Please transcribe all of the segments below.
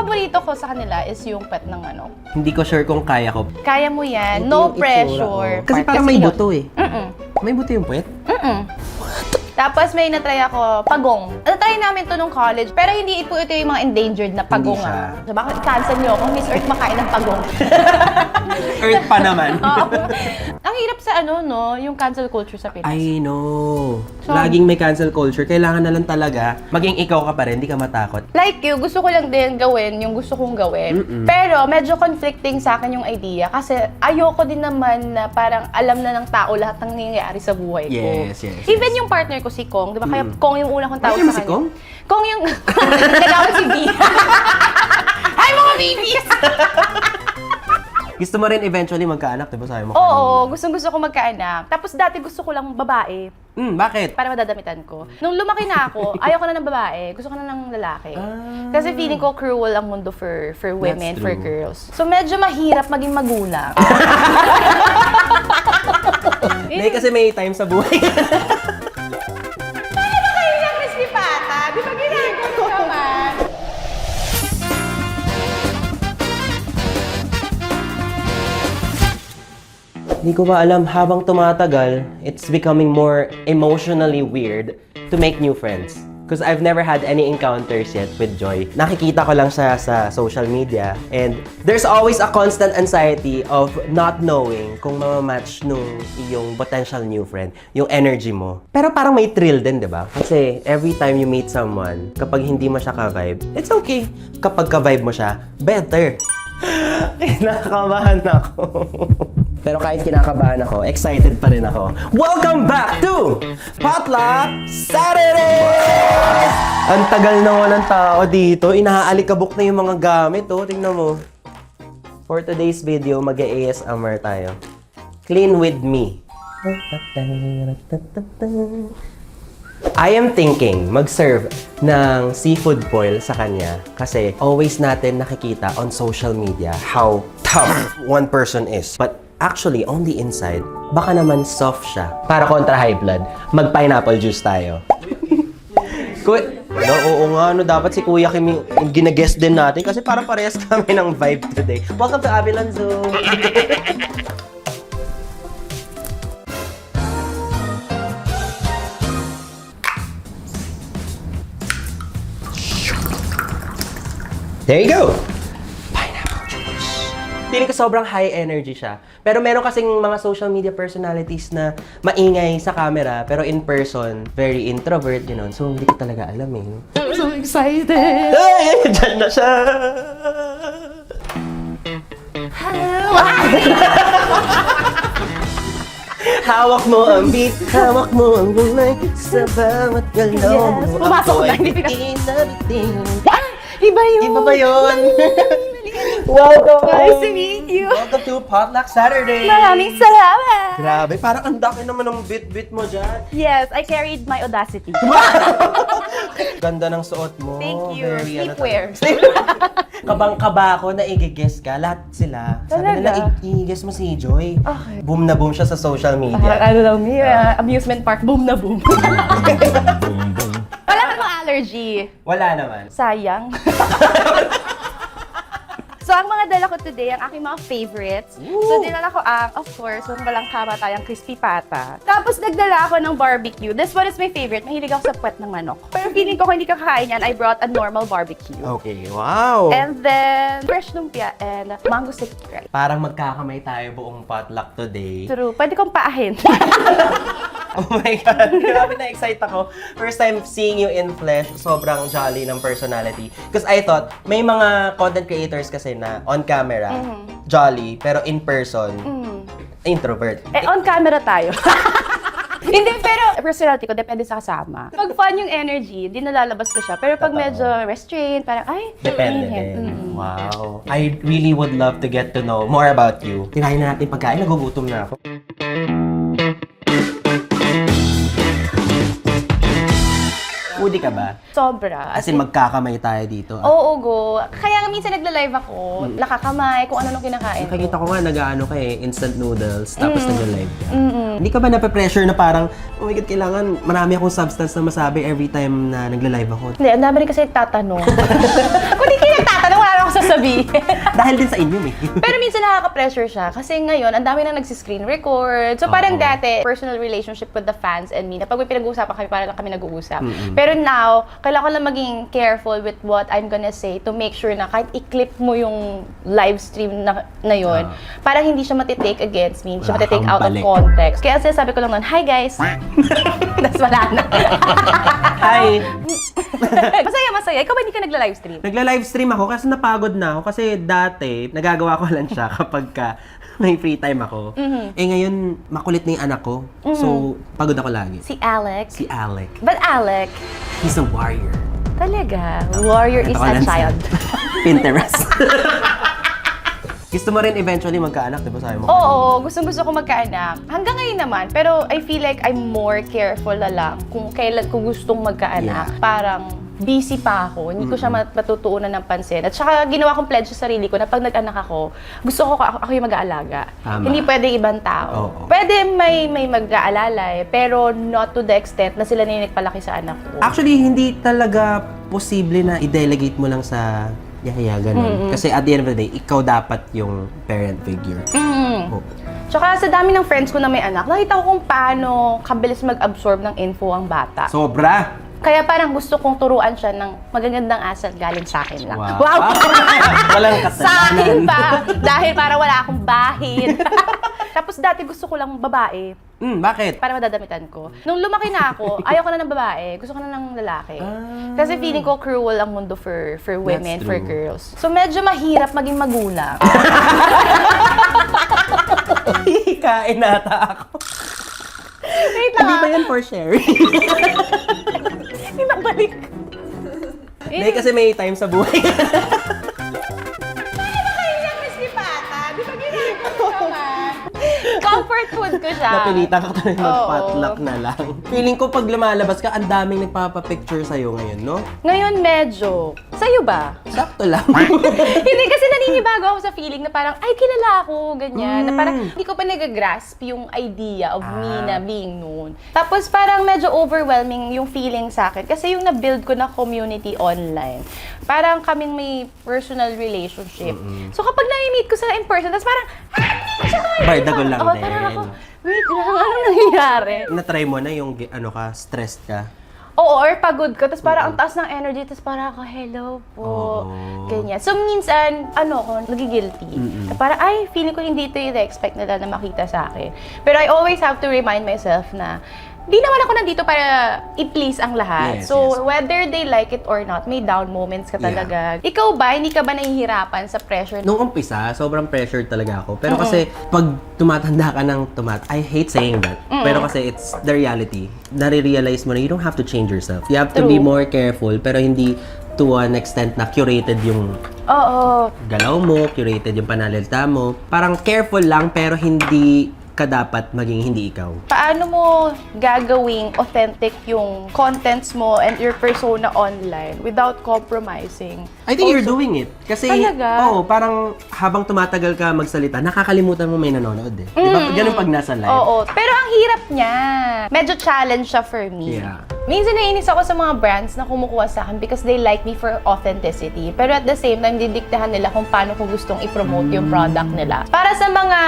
paborito ko sa kanila is yung pet ng manok. Hindi ko sure kung kaya ko. Kaya mo yan, Ito no yung itsura, pressure. oh. Kasi parang may buto eh. May buto yung puwet? Tapos may natry ako, pagong. Natry namin to nung college, pero hindi po ito yung mga endangered na pagong. Hindi siya. So bakit cancel nyo kung Miss Earth makain ng pagong? Earth pa naman. Oo. Ang hirap sa yung cancel culture sa Pinas. I know. So, Laging may cancel culture. Kailangan na lang talaga maging ikaw ka pa rin, hindi ka matakot. Like you, gusto ko lang din gawin yung gusto kong gawin. Pero medyo conflicting sa akin yung idea kasi ayoko din naman na parang alam na ng tao lahat ng nangyayari sa buhay ko. Yes. Even yung partner ko si Kong, di ba? Kaya Kong yung unang kong tawag Partner mo sa si kanya. Kong? Kong yung nagawin si B. Hi mga babies! Gusto mo rin eventually magkaanak, diba sabi mo? Oo, gustong-gusto ko magkaanak. Tapos dati gusto ko lang babae Bakit? para madadamitan ko. Nung lumaki na ako, ayoko na ng babae, gusto ko na ng lalaki. Kasi feeling ko cruel ang mundo for women, That's for true. girls. So medyo mahirap maging magulang. Hindi, kasi may time sa buhay. Paano ba kayo ng crispy pata? Di ba ginagawa naman? Hindi ko ba alam, habang tumatagal, it's becoming more emotionally weird to make new friends. Because I've never had any encounters yet with Joy. Nakikita ko lang siya sa social media. And there's always a constant anxiety of not knowing kung mamamatch nung iyong potential new friend, yung energy mo. Pero parang may thrill din, di ba? Kasi every time you meet someone, kapag hindi mo siya ka-vibe, it's okay. Kapag ka-vibe mo siya, better. Kinakabahan ako. Pero kahit kinakabahan ako, excited pa rin ako. Welcome back to Potluck Saturday! Ang tagal na walang tao dito. Inaalikabok na yung mga gamit, oh. Tingnan mo. For today's video, mag-ASMR tayo. Clean with me. I am thinking mag-serve ng seafood boil sa kanya kasi always natin nakikita on social media how tough one person is. But actually, on the inside, baka naman soft siya. Para kontra high blood, mag-pineapple juice tayo. Oo nga, dapat si Kuya Kim yung gina-guest din natin kasi para parehas kami ng vibe today. Welcome to Avilan Zoo! There you go! Pineapple juice. Feeling ko sobrang high energy siya. Pero meron kasing mga social media personalities na maingay sa camera, pero in person, very introvert, gano'n. So, hindi ko talaga alam eh. I'm so excited! Ay! Diyan na siya! Hawak mo ang beat, hawak mo ang gulay sa bawat galaw mo. Yes, pumasok na, hindi ka- bitin. Iba yun! Iba ba yun? Welcome! Nice to meet you! Welcome to Potluck Saturday! Maraming salamat! Grabe, parang ang daki naman ng bit-bit mo dyan. Yes, I carried my audacity. Ganda ng suot mo. Thank you. Very, Sleepwear. Kabang-kaba ako na i-guess ka. Lahat sila. Sabi nila, Talaga? i-guess mo si Joy. Okay. Boom na boom siya sa social media. Ano lang, amusement park, boom na boom. Wala ka bang allergy? Wala naman. Sayang. So, ang mga dala ko today, ang aking mga favorites. So, dinala ko of course, walang kama tayong crispy pata. Tapos, nagdala ako ng barbecue. This one is my favorite. Mahilig ako sa puwet ng manok. Pero feeling ko kung hindi ka kakain yan, I brought a normal barbecue. Okay, wow! And then, fresh lumpia and mango sticky rice. Parang magkakamay tayo buong potluck today. True. Pwede kong paahin. Oh my God! Grabe na-excite ako. First time seeing you in flesh, sobrang jolly ng personality. Because I thought, may mga content creators kasi na on camera, jolly, pero in person, introvert. On camera tayo. Hindi, pero personality ko, depende sa kasama. Pag fun yung energy, di nalalabas ko siya. Pero pag medyo restrained, parang, ay, Depende inhit. din. Wow. I really would love to get to know more about you. Tirahin na natin pagkain. Nagugutom na ako. Foodie ka ba? Sobra. As in, magkakamay tayo dito. Oo, go. Kaya nga minsan nagla-live ako, nakakamay, kung ano nung kinakain ko. Nakikita ko nga, nag-ano ka eh, instant noodles, tapos nag-live ka. Hindi ka ba nape-pressure na parang, oh my God, kailangan marami akong substance na masabi every time na nagla-live ako? Hindi, ang dami rin kasi nagtatanong. Kung di kayo nagtatanong, wala naman sabihin. Dahil din sa inyo, eh. Pero minsan nakaka-pressure siya kasi ngayon, ang dami nang nagsiscreen record. So parang Oo. dati, personal relationship with the fans and me, na pag may pinag-uusapan kami, parang lang kami nag-uusap. Pero now, kailangan ko lang maging careful with what I'm gonna say to make sure na kahit i-clip mo yung live stream na yun, parang hindi siya matitake against me, hindi siya Wala matitake kang out of balik. context. Kaya sinasabi ko lang nun, hi guys! Tapos wala na. Hi! Masaya. Ikaw ba hindi ka nagla-livestream? Nagla-livestream ako kasi napagod na ako kasi dati nagagawa ko lang siya kapag ka may free time ako. Eh ngayon, makulit na yung anak ko. So, pagod ako lagi. Si Alex. Si Alec. But Alec, He's a warrior. talaga, warrior is Ito ka a lang sa child. Pinterest. Gusto mo rin eventually magkaanak, di ba sabi mo? Oo, gustong-gusto ko magkaanak. Hanggang ngayon naman, pero I feel like I'm more careful na lang kung kailan ko gustong magkaanak. Yeah. Parang busy pa ako, hindi ko siya matutuunan ng pansin. At saka ginawa kong pledge sa sarili ko na pag nag-anak ako, gusto ko ako yung mag-aalaga. Tama. Hindi pwede ibang tao. Oo. Pwede may mag-aalala pero not to the extent na sila na yung nagpalaki sa anak ko. Actually, hindi talaga posible na i-delegate mo lang sa yaya, ganun. Kasi at the end of the day, ikaw dapat yung parent figure. Oh. Tsaka sa dami ng friends ko na may anak, nakita ko kung paano kabilis mag-absorb ng info ang bata. Sobra! Kaya parang gusto kong turuan siya ng magagandang asset galing sa akin lang. Wow. Walang kasalanan. Sa akin pa! Dahil para wala akong bahin. Tapos dati gusto ko lang babae Bakit? para madadamitan ko. Nung lumaki na ako, ayaw ko na ng babae, gusto ko na ng lalaki. Kasi feeling ko cruel ang mundo for women, That's for true. girls. So medyo mahirap maging magulang. Hikain nata ako. Wait Hindi lang. ba yan for sharing? Pinabalik. Hindi, kasi may time sa buhay. Comfort food ko siya. Napilitan ka tuloy mag-potluck Oo. na lang. Feeling ko pag lumalabas ka, ang daming nagpapapicture sa'yo ngayon, no? Ngayon medyo. Sa'yo ba? Sakto lang. Hindi kasi naninibago ako sa feeling na parang, ay, kilala ako, ganyan. Na parang hindi ko pa nag-grasp yung idea of me na being known. Tapos parang medyo overwhelming yung feeling sa akin. Kasi yung na-build ko na community online, parang kaming may personal relationship. So kapag nami-meet ko sila in person, tapos parang, Bardago lang Oo, din. parang ako, wait lang, ano nangyayari? Na-try mo na yung, stressed ka? Oo, or pagod ka, tapos parang ang taas ng energy, tapos parang ako, hello po, Oo. ganyan. So, minsan, ako, nagigilty. Parang, ay, feeling ko hindi ito yung expect nila na makita sa akin. Pero I always have to remind myself na, di naman ako nandito para i-please ang lahat. Yes, So, yes. whether they like it or not, may down moments ka talaga. Ikaw ba, hindi ka ba nahihirapan sa pressure? Nung umpisa, sobrang pressured talaga ako. Pero kasi, pag tumatanda ka ng I hate saying that. Pero kasi it's the reality. Nare-realize mo na you don't have to change yourself. You have to be True. more careful, pero hindi to an extent na curated yung Oo. galaw mo, curated yung pananalita mo. Parang careful lang, pero hindi ka dapat maging hindi ikaw. Paano mo gagawing authentic yung contents mo and your persona online without compromising? I think you're Also, doing it. Kasi, Talaga? parang habang tumatagal ka magsalita, nakakalimutan mo may nanonood eh. Di ba? Ganun pag nasa live. Oo. Pero ang hirap niya. Medyo challenge siya for me. Yeah. Minsan naiinis ako sa mga brands na kumukuha sa akin because they like me for authenticity. Pero at the same time, didiktahan nila kung paano ko gustong i-promote yung product nila. Para sa mga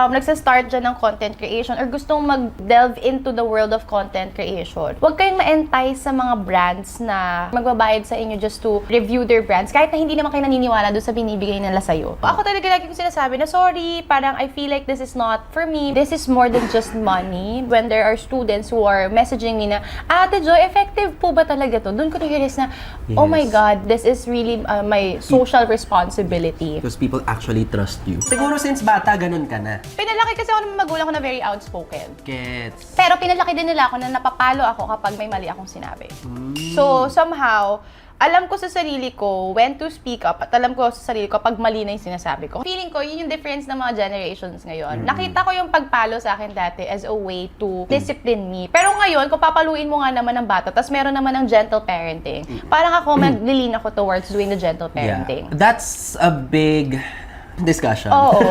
nagsa-start dyan ng content creation or gustong mag-delve into the world of content creation, huwag kayong ma-entice sa mga brands na magbabayad sa inyo just to review their brands kahit na hindi naman kayo naniniwala doon sa binibigay nila sa'yo. Ako talaga lagi ko sinasabi na sorry, parang I feel like this is not for me. This is more than just money. When there are students who are messaging me na, Ate Joy, effective po ba talaga to? Doon ko na-realize na, oh my Yes. God, this is really my social responsibility. Because people actually trust you. Siguro since bata, ganun ka na. Pinalaki kasi ako ng mga magulang ko na very outspoken. Gets. Pero pinalaki din nila ako na napapalo ako kapag may mali akong sinabi. So, somehow, alam ko sa sarili ko when to speak up at alam ko sa sarili ko pag mali na yung sinasabi ko. Feeling ko, yun yung difference ng mga generations ngayon. Nakita ko yung pagpalo sa akin dati as a way to discipline me. Pero ngayon, kung papaluin mo nga naman ng bata, tas meron naman ng gentle parenting, parang ako, maglilin ako towards doing the gentle parenting. Yeah. That's a big discussion. Oo.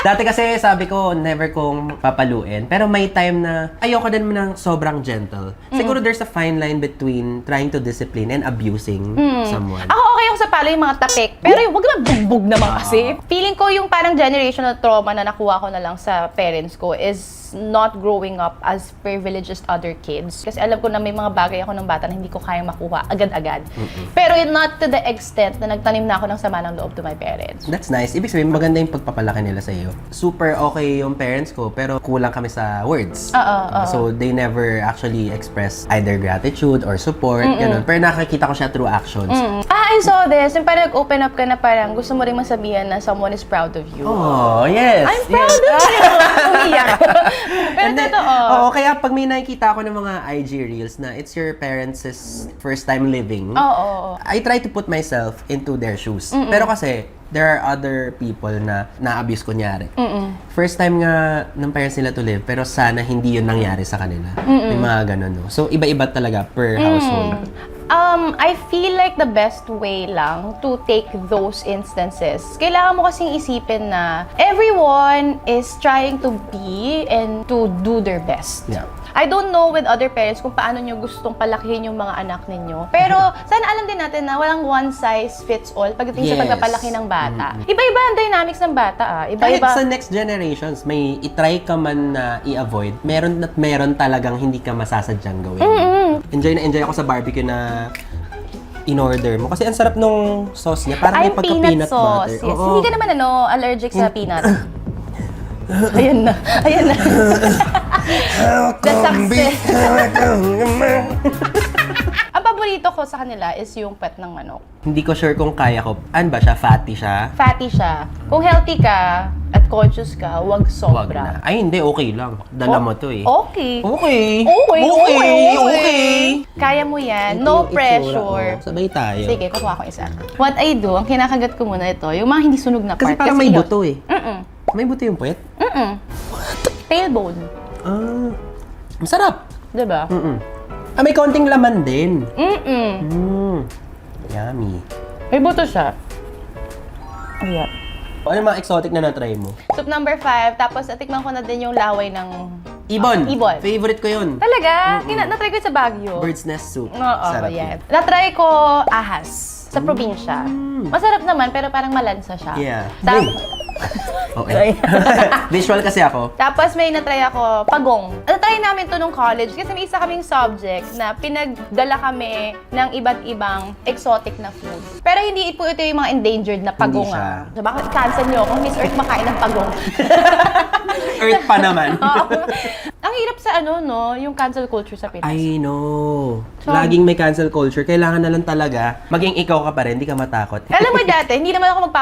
Dati kasi sabi ko, never kong papaluin. Pero may time na ayoko din ng sobrang gentle. Siguro there's a fine line between trying to discipline and abusing someone. Ako okay ako sa palo yung mga tapik. Pero yung wag naman bugbog naman kasi. Feeling ko yung parang generational trauma na nakuha ko na lang sa parents ko is not growing up as privileged as other kids. Kasi alam ko na may mga bagay ako ng bata na hindi ko kayang makuha agad-agad. Pero not to the extent na nagtanim na ako ng sama ng loob to my parents. That's nice. Ibig sabihin, maganda yung pagpapalaki nila sa iyo. Super okay yung parents ko, pero kulang kami sa words. So, they never actually express either gratitude or support, ganun. Pero nakakita ko siya through actions. I saw this. Yung parang nag-open up ka na parang gusto mo rin masabihan na someone is proud of you. Oh, yes. I'm proud of you! Umiyak. Pero totoo. Oo, kaya pag may nakikita ako ng mga IG reels na it's your parents' first time living, I try to put myself into their shoes. Pero kasi, there are other people na na-abuse kunyari. First time nga ng parents nila to live, pero sana hindi yun nangyari sa kanila. May mga ganun, no? So, iba-iba talaga per household. I feel like the best way lang to take those instances, kailangan mo kasing isipin na everyone is trying to be and to do their best. Yeah. I don't know with other parents kung paano nyo gustong palakihin yung mga anak ninyo. Pero sana alam din natin na walang one size fits all pagdating sa pagpapalaki ng bata. Iba-iba ang dynamics ng bata. Kahit Iba-iba. sa next generations, may itry ka man na i-avoid, meron at meron talagang hindi ka masasadyang gawin. Enjoy na enjoy ako sa barbecue na in-order mo. Kasi ang sarap nung sauce niya. Parang may Ay, pagka-peanut peanut sauce. butter. Yes. Oo. Hindi ka naman allergic sa peanut. Ayan na. Ayan na. The success. Ang paborito ko sa kanila is yung pet ng manok. Hindi ko sure kung kaya ko. Ano ba siya? Fatty siya? Fatty siya. Kung healthy ka at conscious ka, huwag Wag sobra. na. Ay, hindi. Okay lang. Dala mo to eh. Okay. Okay. Okay. Kaya mo yan. No Ito yung itsura, pressure. oh. Sabay tayo. Sige, kukuha ko isa. What I do, ang kinakagat ko muna ito, yung mga hindi sunog na Kasi part. parang may yun- buto eh. May buto yung puwet? Tailbone. Masarap. Diba? May konting laman din. Mm-mm. Yummy. May buto siya. Ayan. Ano yung mga exotic na na-try mo? Soup number 5, tapos natikman ko na din yung laway ng... Ibon. Ibon. Favorite ko yun. Talaga? Na-try ko yun sa Baguio. Bird's nest soup. Oo, Sarap yan. yun. Na-try ko ahas sa probinsya. Masarap naman, pero parang malansa siya. Yeah. Okay. Visual kasi ako. Tapos may na-try ako, pagong. Na-try namin to nung college kasi may isa kaming subject na pinagdala kami ng iba't ibang exotic na food. Pero hindi po ito yung mga endangered na pagong. Hindi siya. So bakit cancel nyo kung Miss Earth makain ng pagong? Earth pa naman. Oo. Ang hirap sa yung cancel culture sa Pinas. I know. So, Laging may cancel culture. Kailangan na lang talaga maging ikaw ka pa rin, hindi ka matakot. Alam mo dati, hindi naman ako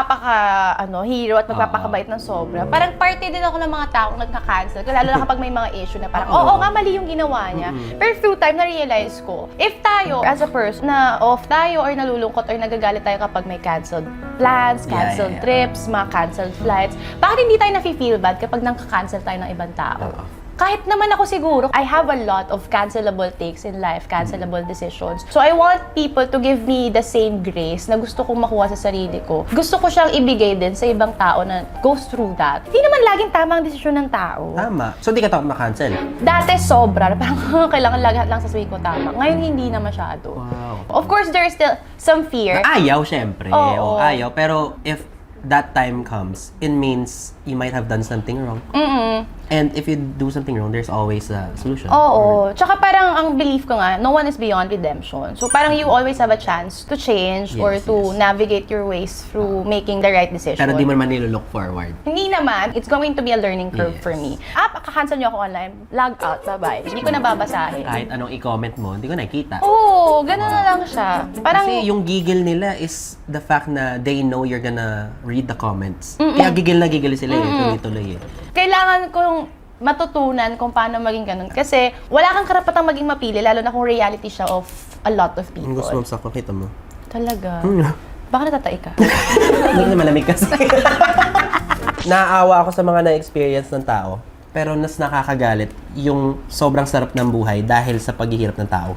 hero at magpapakabait ng sobra. Parang party din ako ng mga taong nagka-cancel. Lalo na kapag may mga issue na parang, oo nga, mali yung ginawa niya. Pero through time, na-realize ko, if tayo, as a person, na off tayo or nalulungkot or nagagalit tayo kapag may canceled plans, canceled trips, mga canceled flights, bakit hindi tayo nafe-feel bad kapag nangka-cancel tayo ng ibang tao? Kahit naman ako siguro, I have a lot of cancelable takes in life, cancelable decisions. So I want people to give me the same grace na gusto kong makuha sa sarili ko. Gusto ko siyang ibigay din sa ibang tao na goes through that. Hindi naman laging tama ang desisyon ng tao. Tama. So, di ka takot ma-cancel? Dati sobra, parang kailangan lahat lang sasabihin ko tama. Ngayon hindi na masyado. Wow. Of course, there is still some fear. Ayaw, syempre. Oo. Ayaw. Pero if that time comes, it means you might have done something wrong. And if you do something wrong, there's always a solution. Oo. Tsaka parang ang belief ko nga, no one is beyond redemption. So parang you always have a chance to change or to navigate your ways through making the right decision. Pero di mo naman nilo-look forward. Hindi naman. It's going to be a learning curve for me. Kakancel niyo ako online, log out, bye-bye. Hindi ko na babasahin. Kahit anong i-comment mo, hindi ko nakikita. Oo, ganun na lang siya. Parang, Kasi yung gigil nila is the fact na they know you're gonna read the comments. Kaya gigil na gigil sila tuloy-tuloy kailangan kong matutunan kung paano maging ganun. Kasi wala kang karapatang maging mapili, lalo na kung reality siya of a lot of people. Ang gusto mo sa kita mo. Talaga. Baka natatay ka. Hindi na malamig kasi. Naaawa ako sa mga na-experience ng tao. Pero nas nakakagalit yung sobrang sarap ng buhay dahil sa paghihirap ng tao.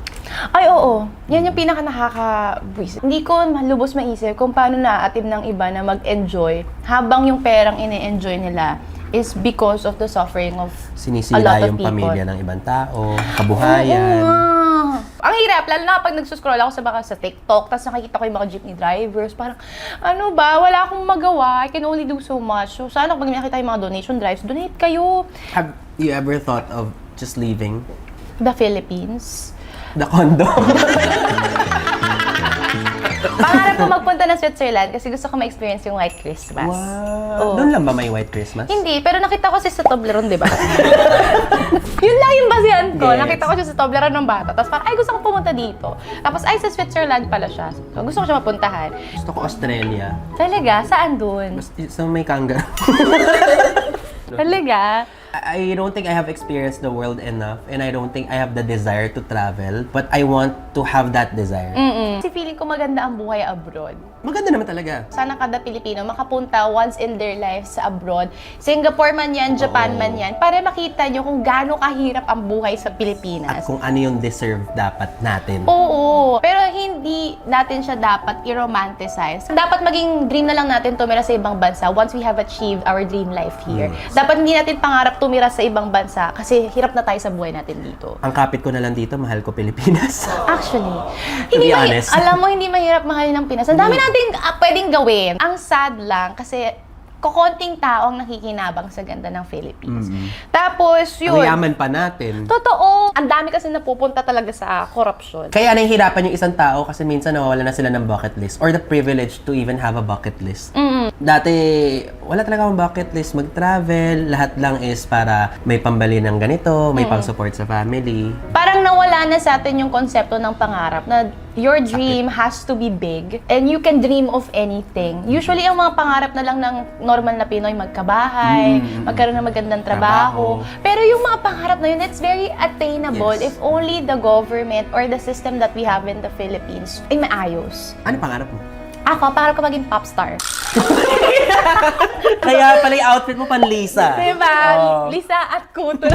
Ay, Oo, yan yung pinaka nakaka-buwis. Hindi ko lubos maisip kung paano naaatim ng iba na mag-enjoy habang yung perang ine-enjoy nila is because of the suffering of a Sinisira lot of yung people. pamilya ng ibang tao, Oo kabuhayan. nga. Ang hirap, lalo na pag nagsuscroll ako sa TikTok, tapos nakikita ko yung mga jeepney drivers, parang, ano ba, wala akong magawa, I can only do so much. So, sana pag nakita yung mga donation drives, donate kayo. Have you ever thought of just leaving The Philippines. the condo? Pangarap ko magpunta ng Switzerland kasi gusto ko ma-experience yung White Christmas. Wow! Oo. Doon lang ba may White Christmas? Hindi, pero nakita ko siya sa Toblerone, di ba? Yun lang yung basihan ko. Yes. Nakita ko siya sa Toblerone ng bata. Tapos parang, ay, gusto ko pumunta dito. Tapos, ay, sa Switzerland pala siya. So, gusto ko siya mapuntahan. Gusto ko Australia. Talaga? Saan dun? So may kangaroo. Talaga? I don't think I have experienced the world enough and I don't think I have the desire to travel, but I want to have that desire. Kasi feeling ko maganda ang buhay abroad. Maganda naman talaga. Sana kada Pilipino makapunta once in their lives sa abroad. Singapore man yan, Japan Oo. man yan, para makita nyo kung gaano kahirap ang buhay sa At Pilipinas. kung ano yung deserve dapat natin. Oo, pero hindi natin siya dapat i-romanticize. Dapat maging dream na lang natin tumira sa ibang bansa once we have achieved our dream life here. Dapat hindi natin pangarap tumira sa ibang bansa kasi hirap na tayo sa buhay natin dito. Ang kapit ko na lang dito, mahal ko Pilipinas. Actually, To be honest. alam mo, hindi mahirap mahalin ng Pinas. Ang dami nating pwedeng gawin. Ang sad lang kasi kukonting tao ang nakikinabang sa ganda ng Philippines. Tapos, Ang yun. yaman pa natin. Totoo. Ang dami kasi napupunta talaga sa korupsyon. Kaya nahihirapan yung isang tao kasi minsan nawawala na sila ng bucket list or the privilege to even have a bucket list. Dati, wala talaga akong bucket list. Mag-travel, lahat lang is para may pambali ng ganito, may pang-support sa family. Parang nawala na sa atin yung konsepto ng pangarap na your dream has to be big and you can dream of anything. Usually, ang mga pangarap na lang ng normal na Pinoy, magkabahay, magkaroon ng magandang trabaho. Pero yung mga pangarap na yun, it's very attainable Yes. if only the government or the system that we have in the Philippines ay maayos. Ano pangarap mo? Ako, pangarap ko maging popstar. Kaya pala yung outfit mo pan-Lisa. Diba? Oh. Lisa at Kuto.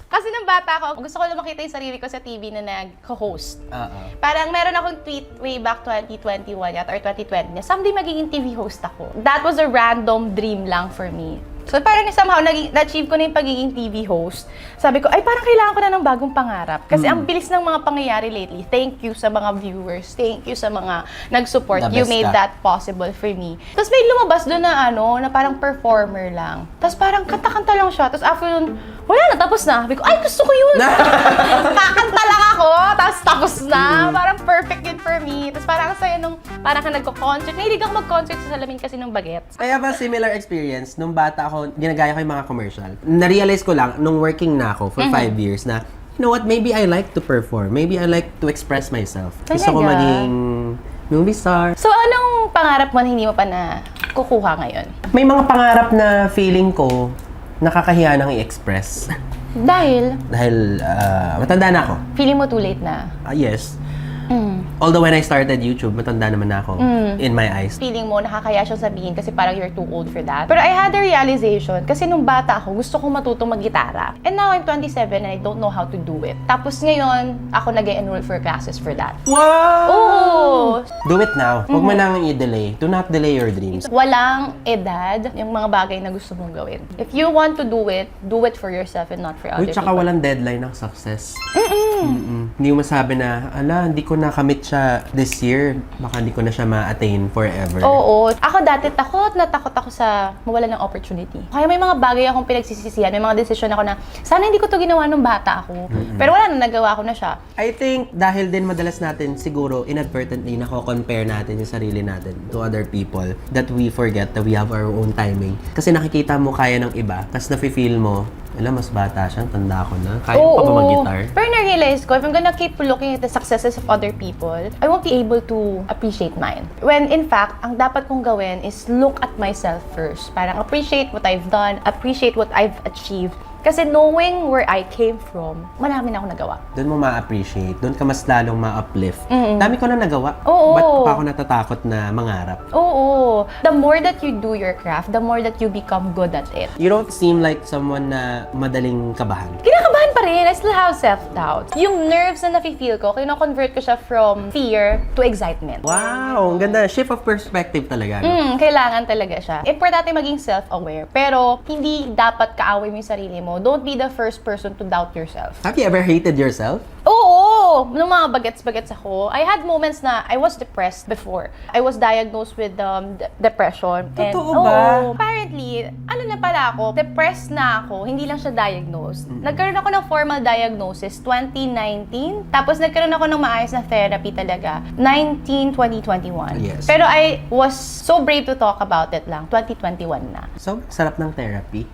Kasi nung bata ako, gusto ko lang makita yung sarili ko sa TV na nag-host. Oo. Parang meron akong tweet way back 2021 yata or 2020 na someday magiging TV host ako. That was a random dream lang for me. So parang somehow na-achieve ko na yung pagiging TV host. Sabi ko, ay parang kailangan ko na ng bagong pangarap. Kasi ang bilis ng mga pangyayari lately. Thank you sa mga viewers. Thank you sa mga nag-support. The You best made ka. that possible for me. Tapos may lumabas doon na na parang performer lang. Tapos parang kanta-kanta lang siya. Tapos after nun, wala na, tapos na. Sabi ko, ay gusto ko yun! Kakanta lang ako, tapos na. Parang perfect yun for me. Tapos parang ang saya nung, parang ka nagko-concert. Nahilig ako mag-concert sa salamin kasi ng bagets. I have a similar experience. Nung bata ako, ginagaya ko yung mga commercial. Na-realize ko lang, nung working na ako for 5 years na, you know what, maybe I like to perform. Maybe I like to express myself. Gusto ko Talaga? maging movie star. So anong pangarap mo na hindi mo pa na kukuha ngayon? May mga pangarap na feeling ko, nakakahiya nang i-express. Dahil, Dahil matanda na ako. feeling mo too late na. Yes. Although when I started YouTube, matanda naman na ako in my eyes. Feeling mo, nakakaya siyang sabihin kasi parang you're too old for that. Pero I had a realization kasi nung bata ako, gusto kong matutong mag-gitara. And now I'm 27 and I don't know how to do it. Tapos ngayon, ako nag-enroll for classes for that. Wow! Oo! Do it now. Huwag mo nang i-delay. Do not delay your dreams. Walang edad yung mga bagay na gusto mong gawin. If you want to do it for yourself and not for other Uy, tsaka people. walang deadline ng success. Hindi mo masabi na, ala, hindi ko nakamit siya this year. Baka hindi ko na siya ma-attain forever. Oo. Ako dati takot ako sa mawalan ng opportunity. Kaya may mga bagay akong pinagsisisihan, may mga desisyon ako na, sana hindi ko to ginawa nung bata ako. Pero wala na, nagawa ko na siya. I think dahil din madalas natin siguro inadvertently nako-compare natin yung sarili natin to other people that we forget that we have our own timing. Kasi nakikita mo kaya ng iba, tapos nafe-feel mo, alam, mas bata siya, tanda ko na. Kaya ko pa ba mag-guitar? Pero na-realize ko, if I'm gonna keep looking at the successes of other people, I won't be able to appreciate mine. When in fact, ang dapat kong gawin is look at myself first. Parang appreciate what I've done, appreciate what I've achieved. Kasi knowing where I came from, marami na ako nagawa. Doon mo ma-appreciate. Doon ka mas lalong ma-uplift. Dami ko na nagawa. Oo. Ba't pa ako natatakot na mangarap? Oo. The more that you do your craft, the more that you become good at it. You don't seem like someone na madaling kabahan. Kinakabahan pa rin, I still have self-doubt. Yung nerves na nafe-feel ko, kino-convert ko siya from fear to excitement. Wow, ang ganda. Shift of perspective talaga. No? Kailangan talaga siya. Importante maging self-aware, pero hindi dapat kaaway mo yung sarili mo. Don't be the first person to doubt yourself. Have you ever hated yourself? Oo! Nung mga bagets-bagets ako, I had moments na I was depressed before. I was diagnosed with depression. Totoo ba? Oo, apparently, ano na pala ako, depressed na ako, hindi lang siya diagnosed. Nagkaroon ako ng formal diagnosis 2019, tapos nagkaroon ako ng maayos na therapy talaga 2021. Yes. Pero I was so brave to talk about it lang, 2021 na. So, sarap ng therapy.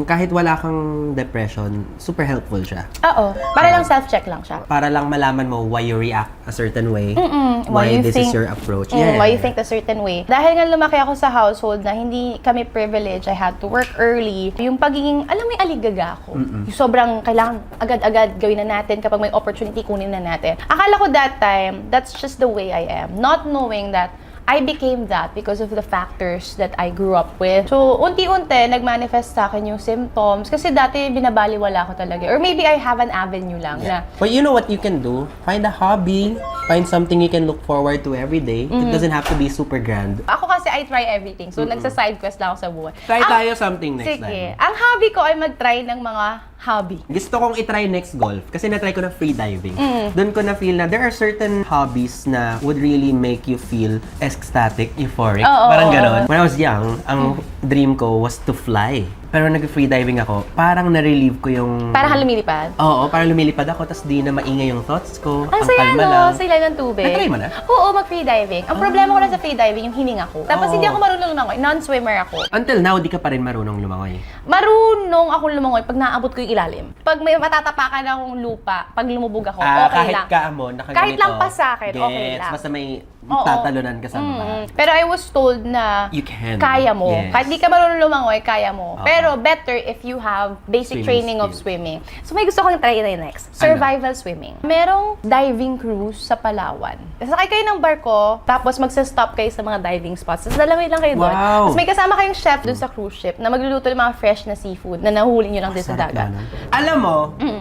Kahit wala kang depression, super helpful siya. Oo. Para lang self-check lang siya. Para lang malaman mo why you react a certain way. Why you this think- is your approach. Why you think a certain way. Dahil nga lumaki ako sa household na hindi kami privileged, I had to work early. Yung pagiging, alam mo yung aligaga ako. Yung sobrang kailangan agad-agad gawin na natin kapag may opportunity, kunin na natin. Akala ko that time, that's just the way I am. Not knowing that I became that because of the factors that I grew up with. So, unti-unti, nag-manifest sa akin yung symptoms. Kasi dati, binabaliwala ko talaga. Or maybe I have an avenue lang na, But you know what you can do? Find a hobby. Find something you can look forward to every day. It doesn't have to be super grand. ako kasi I try everything. So, nagsa-side quest lang ako sa buhay. Try Ang- tayo something next Sige. time. Ang hobby ko ay mag-try ng mga hobby. Gusto kong itry next golf kasi na-try ko na free diving. Doon ko na-feel na there are certain hobbies na would really make you feel ecstatic, euphoric. Oo, Parang oo, ganon. When I was young, ang dream ko was to fly. Pero nag-free diving ako, parang na-relieve ko yung... Para kang lumilipad. Oo, parang lumilipad ako, tapos di na maingay yung thoughts ko. Ang saya, kalma no? lang. Sa ilalim ng tubig. Na-try mo na? Oo, mag-free diving. Ang problema ko lang sa free diving, yung hininga ko. Tapos hindi ako marunong lumangoy. Non-swimmer ako. Until now, di ka pa rin marunong lumangoy. Marunong akong lumangoy pag naabot ko yung ilalim. Pag may matatapakan akong lupa, pag lumubog ako, okay kahit lang. kaamon, nakaganito. Kahit lang pa sa akin, okay Gets. lang. Basta may Oo. tatalunan ka sa mga. Pero I was told na You can. kaya mo. Yes. Kahit di ka marunong lumangoy, kaya mo. Oo. Pero better if you have basic Swimming training of skill. swimming. So may gusto kong try na next. Survival swimming. Merong diving cruise sa Palawan. Sasakay kayo ng barko, tapos magsa-stop kayo sa mga diving spots. Tapos lalawin lang kayo doon. Wow. Tapos may kasama kayong chef doon sa cruise ship na magluluto ng mga fresh na seafood na nahuli nyo lang din sa Sarap dagat. na nun. Alam mo,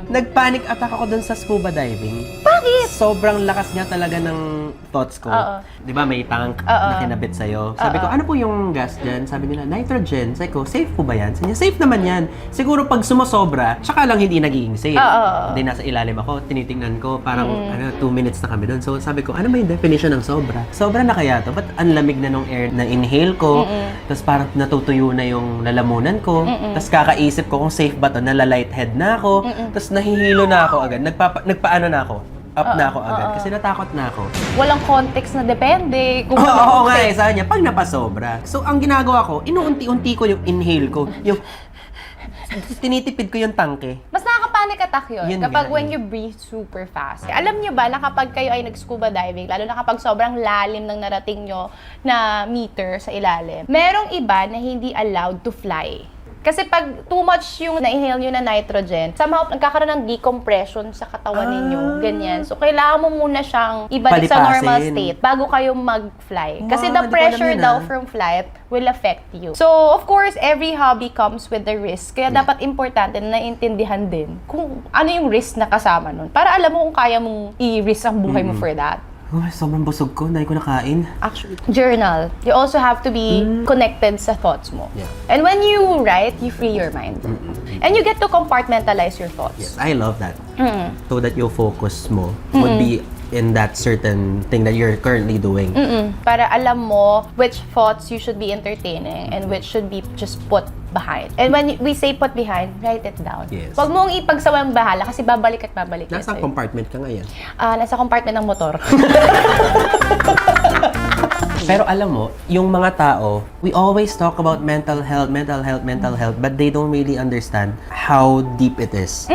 nag-panic attack ako dun sa scuba diving. Bakit? Sobrang lakas nga talaga ng thoughts ko. Oo. Di ba may tank Oo. na kinabit sa'yo? Sabi ko, ano po yung gas dyan? Sabi nila, nitrogen. Sabi ko, safe po ba yan? Sabi niya, safe naman yan. Siguro pag sumasobra, tsaka lang hindi nagiging safe. Oo. Hindi nasa ilalim ako, tinitingnan ko, parang 2 minutes na kami doon. So sabi ko, ano ba yung definition ng sobra? Sobra na kaya to? Ba't ang lamig na nung air na inhale ko? Tapos parang natutuyo na yung lalamunan ko. Tapos kakaisip ko kung safe ba to, nalalighthead na ako. Tapos nahihilo na ako agad. Nagpaano na ako. Up na ako agad. Kasi natakot na ako. Walang context na depende. Kung Oo nga eh, sabi niya, pag napasobra. So, ang ginagawa ko, inuunti-unti ko yung inhale ko. Yung, tinitipid ko yung tangke. Mas nakaka-panic attack yun Yun kapag nga when eh. you breathe super fast. Alam nyo ba na kapag kayo ay nag-scuba diving, lalo na kapag sobrang lalim ng narating nyo na meter sa ilalim, merong iba na hindi allowed to fly. Kasi pag too much yung na-inhale nyo na nitrogen, somehow nagkakaroon ng decompression sa katawan ninyo. Ganyan. So, kailangan mo muna siyang ibalik sa normal Palipasin. state bago kayo mag-fly. Kasi Wow, the di ko pressure alam yun, daw ah. from flight will affect you. So, of course, every hobby comes with the risk. Kaya dapat importante na naintindihan din kung ano yung risk na kasama nun. Para alam mo kung kaya mong i-risk ang buhay mo for that. Oh, sobrang busog ko, dahil ko nakain. Actually, journal. You also have to be connected sa thoughts mo. Yeah. And when you write, you free your mind. And you get to compartmentalize your thoughts. Yes, I love that. So that your focus mo would be in that certain thing that you're currently doing. Para alam mo which thoughts you should be entertaining and which should be just put behind. And when we say put behind, write it down. Yes. Huwag mong ipagsawang bahala kasi babalik at babalik. Nasa yan sa'yo. compartment ka ngayon. Nasa compartment ng motor. Pero alam mo, yung mga tao, we always talk about mental health, but they don't really understand how deep it is.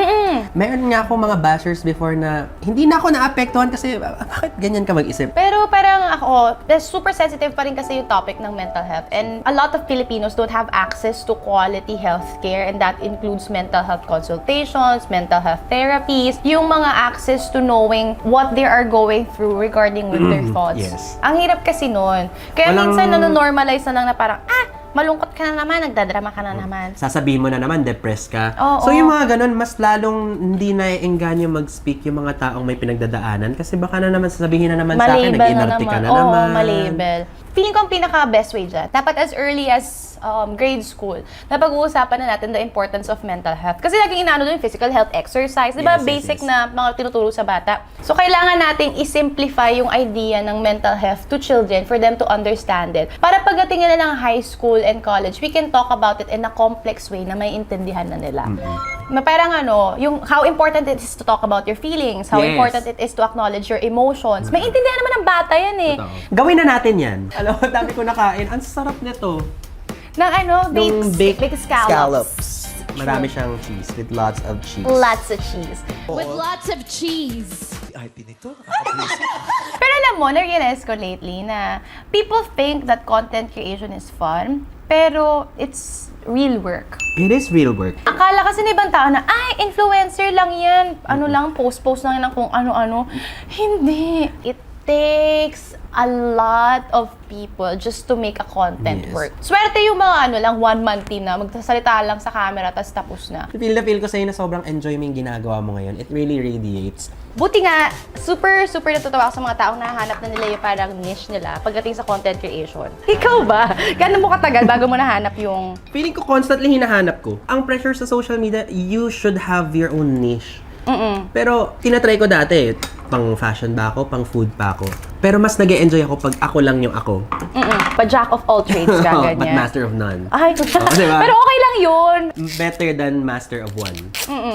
Meron nga ako mga bashers before na hindi na ako naapektuhan kasi bakit ganyan ka mag-isip? Pero parang ako, super sensitive pa rin kasi yung topic ng mental health. And a lot of Filipinos don't have access to quality healthcare, and that includes mental health consultations, mental health therapies, yung mga access to knowing what they are going through regarding with their thoughts. Yes. Ang hirap kasi nun. Kaya Walang- minsan nanonormalize na lang na parang, malungkot ka na naman, nagdadrama ka na naman. Sasabihin mo na naman, depressed ka. Oo. So yung mga ganun, mas lalong hindi na-engganyo mag-speak yung mga taong may pinagdadaanan kasi baka na naman sasabihin na naman sa akin, nag-inarte ka na Oo, naman. malabel. Feeling ko ang pinaka-best way dyan, dapat as early as grade school, napag-uusapan na natin the importance of mental health. Kasi laging inaano doon, physical health, exercise, di ba? Yes, Basic yes. na mga tinuturo sa bata. So, kailangan nating i-simplify yung idea ng mental health to children for them to understand it. Para pagdating nila ng high school and college, we can talk about it in a complex way na may intindihan na nila. Na parang yung how important it is to talk about your feelings, how Yes. important it is to acknowledge your emotions. May intindihan naman ng bata yan eh. Totoo. Gawin na natin yan. Alam mo, dami ko nakain. Ang sarap nito. Ng Nung baked scallops. Marami siyang cheese with lots of cheese. Lots of cheese. With lots of cheese. Pero alam mo, na-realize ko lately na people think that content creation is fun, pero it's real work. It is real work. Akala kasi ng ibang tao na, ay, influencer lang yan. Ano lang, post-post lang yan ng kung ano-ano. Hindi. It takes a lot of people just to make a content Yes. work. Swerte yung mga lang, one-man team na magsasalita lang sa camera tapos tapos na. Feel na feel ko sa'yo na sobrang enjoy mo yung ginagawa mo ngayon. It really radiates. Buti nga, super natutuwa ako sa mga taong nahanap na nila yung parang niche nila pagdating sa content creation. Ikaw ba? Gano'n mo katagal bago mo nahanap yung... Feeling ko constantly hinahanap ko. Ang pressure sa social media, you should have your own niche. Pero, tinatry ko dati, pang fashion ba ako, pang food pa ako. Pero mas nag-e-enjoy ako pag ako lang yung ako. Pa-jack of all trades ka, But ganyan. master of none. Ay, diba? pero okay lang yun. Better than master of one.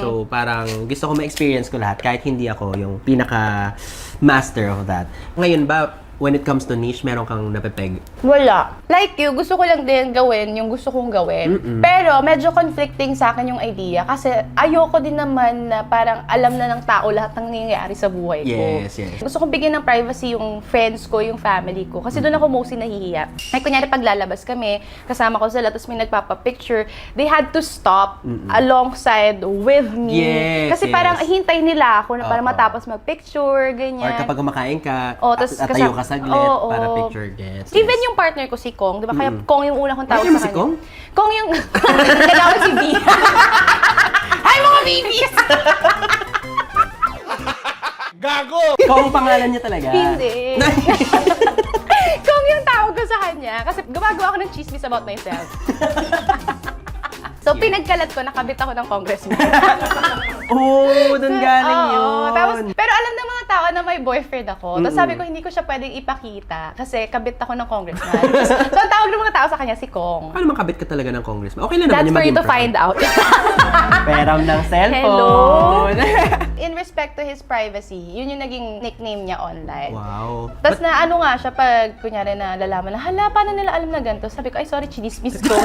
So, parang gusto ko ma-experience ko lahat kahit hindi ako yung pinaka-master of that. Ngayon ba, when it comes to niche, meron kang napepeg? Wala. Like you, gusto ko lang din gawin yung gusto kong gawin. Pero medyo conflicting sa akin yung idea kasi ayoko din naman na parang alam na ng tao lahat ng nangyayari sa buhay ko. Yes, yes. Gusto ko bigyan ng privacy yung friends ko, yung family ko. Kasi doon ako mostly nahihiya. Ay, kunyari paglalabas kami, kasama ko sila, tapos may nagpapapicture, they had to stop alongside with me. Yes, Kasi yes. parang hintay nila ako na para Oo. matapos magpicture, ganyan. Or kapag kumakain ka, Tas tatayo ka saglit Oo, para oo. picture gets. Even yung partner ko, si Kong, di ba? Kaya Kong yung una kong tawag Partner mo sa si kanya. Kong? Kong yung... Nagawin si B. Hi, mga babies! Kung pangalan niya talaga. Hindi. Kong yung tawag ko sa kanya. Kasi gumagawa ako ng chismis about myself. So, pinagkalat ko, nakabit ako ng congressman. Oh, doon galing Oo. yun. Tapos, pero alam ng mga tao na may boyfriend ako. Tapos sabi ko, hindi ko siya pwedeng ipakita kasi kabit ako ng congressman. So, ang tawag ng mga tao sa kanya, si Kong. Paano makabit ka talaga ng congressman? Okay lang naman That's yung for you maging to proud. find out. Peram ng Hello? cellphone. In respect to his privacy, yun yung naging nickname niya online. Wow. Tapos na ano nga siya pag kunyari na lalaman na, hala, paano nila alam na ganito? Sabi ko, ay sorry, chinismis ko.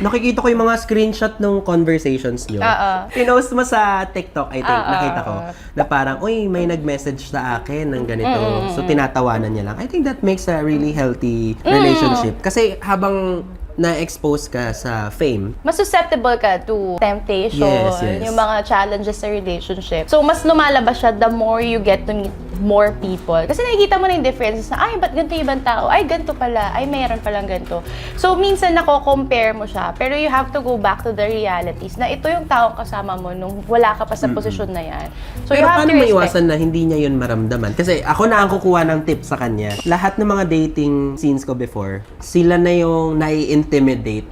Nakikita ko yung mga screenshot ng conversations nyo. Oo. Pinost mo sa TikTok, I think. Oo. Nakita ko. Na parang, uy, may nag-message sa akin ng ganito. So, tinatawanan niya lang. I think that makes a really healthy relationship. Kasi habang na-expose ka sa fame, Mas susceptible ka to temptation, Yes, yes. yung mga challenges sa relationship. So, mas lumalabas siya the more you get to meet more people. Kasi nakikita mo na yung differences na, ay, ba't ganito yung ibang tao? Ay, ganito pala. Ay, mayroon palang ganito. So, minsan nako-compare mo siya, pero you have to go back to the realities na ito yung taong kasama mo nung wala ka pa sa posisyon na yan. So, pero you have paano to respect. maiwasan na hindi niya yun maramdaman? Kasi ako na ang kukuha ng tips sa kanya. Lahat ng mga dating scenes ko before, sila na yung nai-intimidate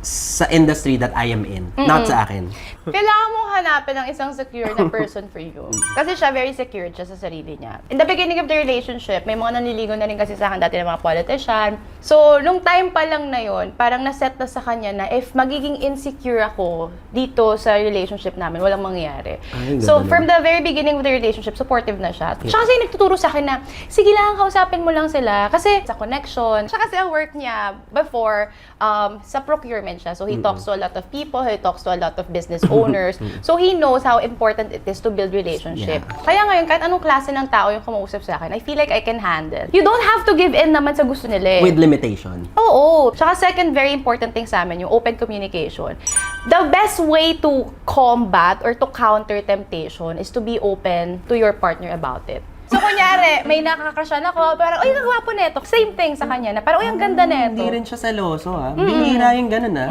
sa industry that I am in. Not sa akin. Kailangan mo hanapin ng isang secure na person for you. Kasi siya, very secure siya sa sarili niya. In the beginning of the relationship, may mga nanliligaw na rin kasi sa akin dati ng mga politician. So, nung time pa lang na yon, parang naset na sa kanya na if magiging insecure ako dito sa relationship namin, walang mangyayari. Ay, So, ganda from the very beginning of the relationship, supportive na siya. Siya kasi yung nagtuturo sa akin na, sige lang, kausapin mo lang sila. Kasi sa connection. Siya kasi ang work niya before, sa procurement siya. So, he talks to a lot of people, he talks to a lot of business owners. So, he knows how important it is to build relationship. Yeah. Kaya ngayon, kahit anong klase ng tao yung kumausap sa akin, I feel like I can handle. You don't have to give in naman sa gusto nila eh. With limitation. Oo. Tsaka second very important thing sa amin, yung open communication. The best way to combat or to counter temptation is to be open to your partner about it. So, kunyari, may nakakasyan ako, parang, uy, kagwapo neto. Same thing sa kanya na, parang, uy, ang ganda neto. Hindi rin siya seloso, ha? Bihira yung ganun, ha?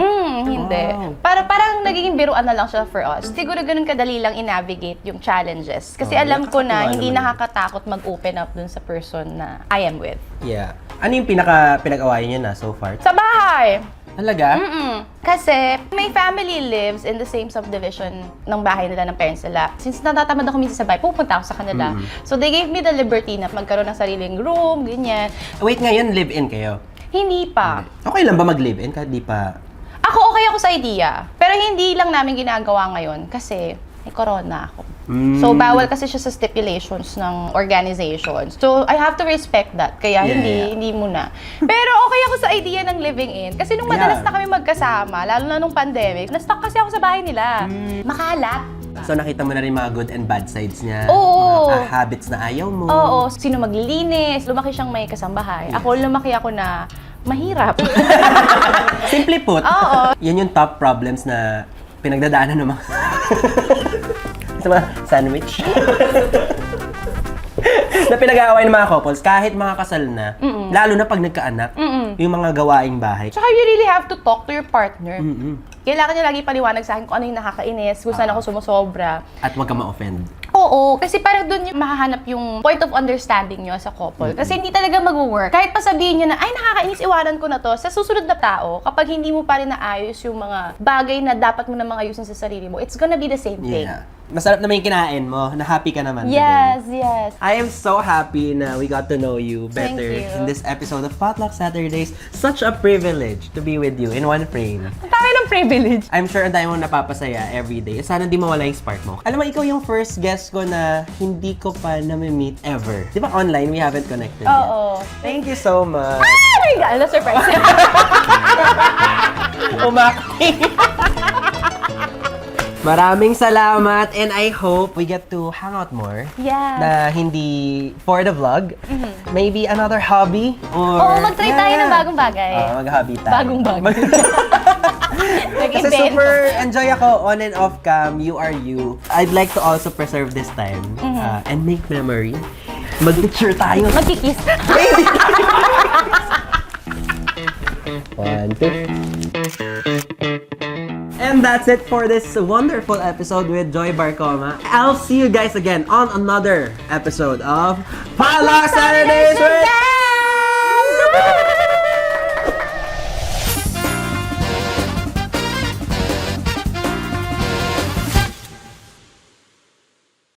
Hindi. Wow. Parang nagiging biruan na lang siya for us. Siguro ganun kadali lang i-navigate yung challenges. Kasi alam ko na nakakatuwa hindi naman. nakakatakot mag-open up dun sa person na I am with. Yeah. Ano yung pinag-awayan niyo na so far? Sa bahay! Talaga? Kasi may family lives in the same subdivision ng bahay nila ng parents nila. Since natatamad ako minsan sa bahay, pupunta ako sa kanila. So they gave me the liberty na magkaroon ng sariling room, ganyan. Wait, ngayon live-in kayo? Hindi pa. Okay lang ba mag-live-in kahit di pa... Ako okay ako sa idea. Pero hindi lang namin ginagawa ngayon kasi may corona ako. So, bawal kasi siya sa stipulations ng organization. So, I have to respect that. Kaya Yeah. hindi muna. Pero okay ako sa idea ng living in. Kasi nung madalas na kami magkasama, lalo na nung pandemic, na-stuck kasi ako sa bahay nila. Makalat. So nakita mo na rin mga good and bad sides niya? Oo. Mga habits na ayaw mo? Oo. Sino maglilinis? Lumaki siyang may kasambahay. Ako, lumaki ako na mahirap. Simply put, Oo. yan yung top problems na pinagdadaanan ng mga... sa mga sandwich. na pinag-aaway ng mga couples, kahit mga kasal na, lalo na pag nagkaanak, yung mga gawaing bahay. Tsaka you really have to talk to your partner. Kailangan niya lagi paliwanag sa akin kung ano yung nakakainis, kung saan ako sumusobra. At wag ka ma-offend. Oo, kasi parang doon yung mahahanap yung point of understanding nyo sa couple. Kasi hindi talaga mag-work. Kahit pa sabihin nyo na, ay nakakainis, iwanan ko na to, sa susunod na tao, kapag hindi mo pa rin naayos yung mga bagay na dapat mo namang ayusin sa sarili mo, it's gonna be the same thing. Yeah. Masarap naman yung kinain mo, na happy ka naman. Yes, today. yes. I am so happy na we got to know you Thank better you. in this episode of Potluck Saturdays. Such a privilege to be with you in one frame. Ang dami ng privilege. I'm sure ang dami mong napapasaya every day. Sana di mawala yung spark mo. Alam mo, ikaw yung first guest ko na hindi ko pa na-meet ever. Di ba online, we haven't connected yet? Oo. Thank you so much. Oh my God, na-surprise. Umaki. Maraming salamat and I hope we get to hang out more. Yeah. Na hindi for the vlog. Maybe another hobby or... Oo, mag-try tayo ng bagong bagay. Mag-hobby tayo. Bagong bagay. Kasi Nag-invento. super enjoy ako on and off cam. You are you. I'd like to also preserve this time and make memory. Mag-picture tayo. Magkikiss. 1, 2. And that's it for this wonderful episode with Joy Barcoma. I'll see you guys again on another episode of Potluck Saturdays with...